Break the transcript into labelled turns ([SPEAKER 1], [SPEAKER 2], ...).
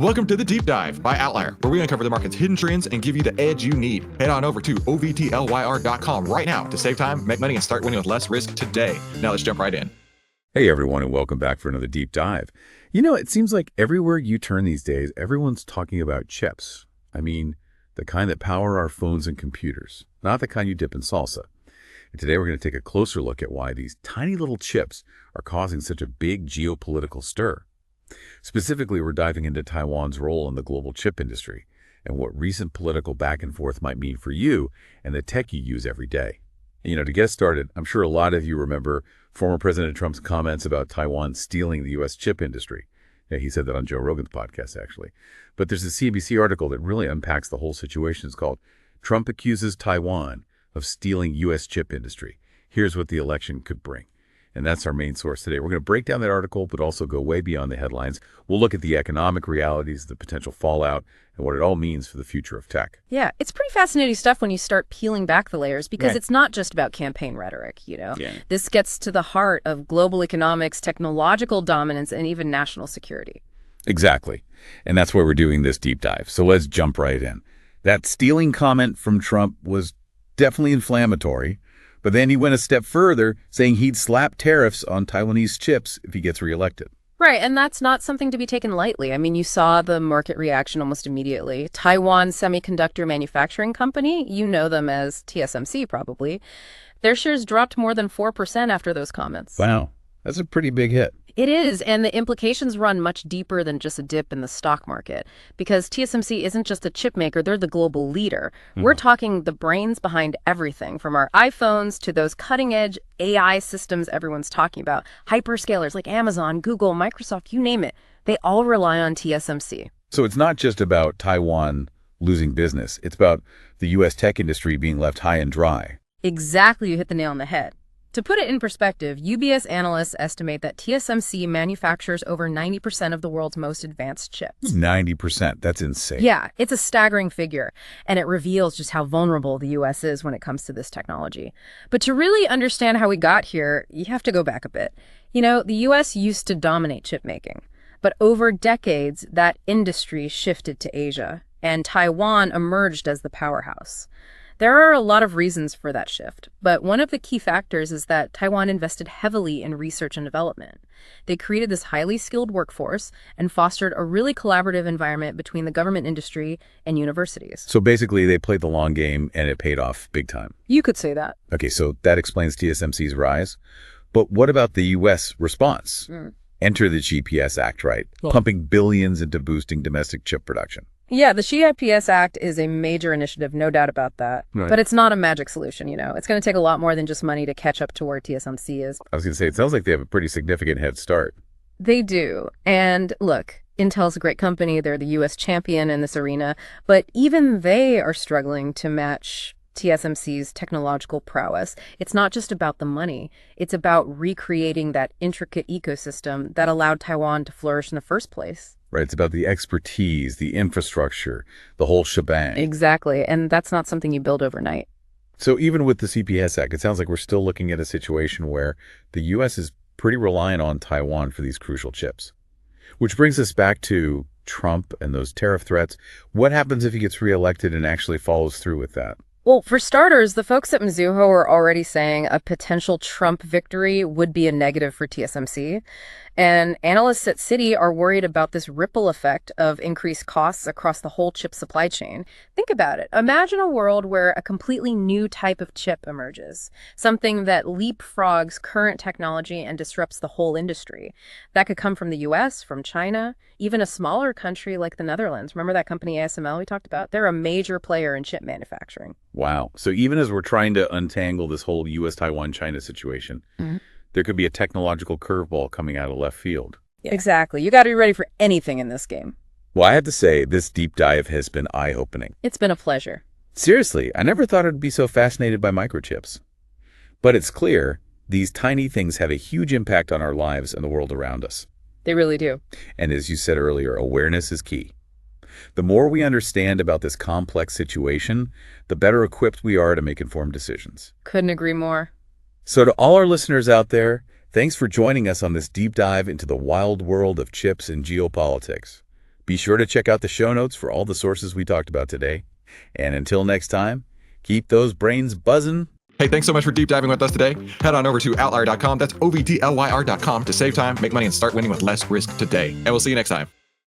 [SPEAKER 1] Welcome to the Deep Dive by OVTLYR, where we uncover the market's hidden trends and give you the edge you need. Head on over to OVTLYR.com right now to save time, make money, and start winning with less risk today. Now let's jump right in.
[SPEAKER 2] Hey everyone, and welcome back for another Deep Dive. You know, it seems like everywhere you turn these days, everyone's talking about chips. I mean, the kind that power our phones and computers, not the kind you dip in salsa. And today we're going to take a closer look at why these tiny little chips are causing such a big geopolitical stir. Specifically, we're diving into Taiwan's role in the global chip industry and what recent political back and forth might mean for you and the tech you use every day. You know, to get started, I'm sure a lot of you remember former President Trump's comments about Taiwan stealing the U.S. chip industry. Yeah, he said that on Joe Rogan's podcast, actually. But there's a CNBC article that really unpacks the whole situation. It's called "Trump Accuses Taiwan of Stealing U.S. Chip Industry. Here's What the Election Could Bring." And that's our main source today. We're going to break down that article, but also go way beyond the headlines. We'll look at the economic realities, the potential fallout, and what it all means for the future of tech.
[SPEAKER 3] Yeah, it's pretty fascinating stuff when you start peeling back the layers, because It's not just about campaign rhetoric, you know.
[SPEAKER 2] Yeah.
[SPEAKER 3] This gets to the heart of global economics, technological dominance, and even national security.
[SPEAKER 2] Exactly. And that's why we're doing this deep dive. So let's jump right in. That stealing comment from Trump was definitely inflammatory. But then he went a step further, saying he'd slap tariffs on Taiwanese chips if he gets reelected.
[SPEAKER 3] Right, and that's not something to be taken lightly. I mean, you saw the market reaction almost immediately. Taiwan Semiconductor Manufacturing Company, you know them as TSMC probably, their shares dropped more than 4% after those comments.
[SPEAKER 2] Wow, that's a pretty big hit.
[SPEAKER 3] It is, and the implications run much deeper than just a dip in the stock market, because TSMC isn't just a chip maker, they're the global leader. We're talking the brains behind everything, from our iPhones to those cutting-edge AI systems everyone's talking about. Hyperscalers like Amazon, Google, Microsoft, you name it, they all rely on TSMC.
[SPEAKER 2] So it's not just about Taiwan losing business. It's about the U.S. tech industry being left high and dry.
[SPEAKER 3] Exactly, you hit the nail on the head. To put it in perspective, UBS analysts estimate that TSMC manufactures over 90% of the world's most advanced chips.
[SPEAKER 2] 90%, that's insane.
[SPEAKER 3] Yeah, it's a staggering figure, and it reveals just how vulnerable the U.S. is when it comes to this technology. But to really understand how we got here, you have to go back a bit. You know, the U.S. used to dominate chip making, but over decades, that industry shifted to Asia, and Taiwan emerged as the powerhouse. There are a lot of reasons for that shift, but one of the key factors is that Taiwan invested heavily in research and development. They created this highly skilled workforce and fostered a really collaborative environment between the government industry and universities.
[SPEAKER 2] So basically, they played the long game, and it paid off big time.
[SPEAKER 3] You could say that.
[SPEAKER 2] Okay, so that explains TSMC's rise. But what about the U.S. response? Enter the GPS Act, right? Pumping billions into boosting domestic chip production.
[SPEAKER 3] Yeah, the GPS Act is a major initiative, no doubt about that. Right. But it's not a magic solution, you know. It's going to take a lot more than just money to catch up to where TSMC is.
[SPEAKER 2] I was going to say, it sounds like they have a pretty significant head start.
[SPEAKER 3] They do. And look, Intel's a great company. They're the U.S. champion in this arena. But even they are struggling to match TSMC's technological prowess. It's not just about the money. It's about recreating that intricate ecosystem that allowed Taiwan to flourish in the first place.
[SPEAKER 2] Right, it's about the expertise, the infrastructure, the whole shebang.
[SPEAKER 3] Exactly, and that's not something you build overnight.
[SPEAKER 2] So even with the CPS Act, it sounds like we're still looking at a situation where the U.S. is pretty reliant on Taiwan for these crucial chips. Which brings us back to Trump and those tariff threats. What happens if he gets reelected and actually follows through with that?
[SPEAKER 3] Well, for starters, the folks at Mizuho are already saying a potential Trump victory would be a negative for TSMC. And analysts at Citi are worried about this ripple effect of increased costs across the whole chip supply chain. Think about it. Imagine a world where a completely new type of chip emerges, something that leapfrogs current technology and disrupts the whole industry. That could come from the US, from China, even a smaller country like the Netherlands. Remember that company ASML we talked about? They're a major player in chip manufacturing.
[SPEAKER 2] Wow. So even as we're trying to untangle this whole U.S. Taiwan China situation, there could be a technological curveball coming out of left field.
[SPEAKER 3] Yeah. Exactly. You got to be ready for anything in this game.
[SPEAKER 2] Well, I have to say, this deep dive has been eye-opening.
[SPEAKER 3] It's been a pleasure.
[SPEAKER 2] Seriously, I never thought I'd be so fascinated by microchips. But it's clear these tiny things have a huge impact on our lives and the world around us.
[SPEAKER 3] They really do.
[SPEAKER 2] And as you said earlier, awareness is key. The more we understand about this complex situation, the better equipped we are to make informed decisions.
[SPEAKER 3] Couldn't agree more.
[SPEAKER 2] So to all our listeners out there, thanks for joining us on this deep dive into the wild world of chips and geopolitics. Be sure to check out the show notes for all the sources we talked about today. And until next time, keep those brains buzzing.
[SPEAKER 1] Hey, thanks so much for deep diving with us today. Head on over to OVTLYR.com. That's OVTLYR.com to save time, make money, and start winning with less risk today. And we'll see you next time.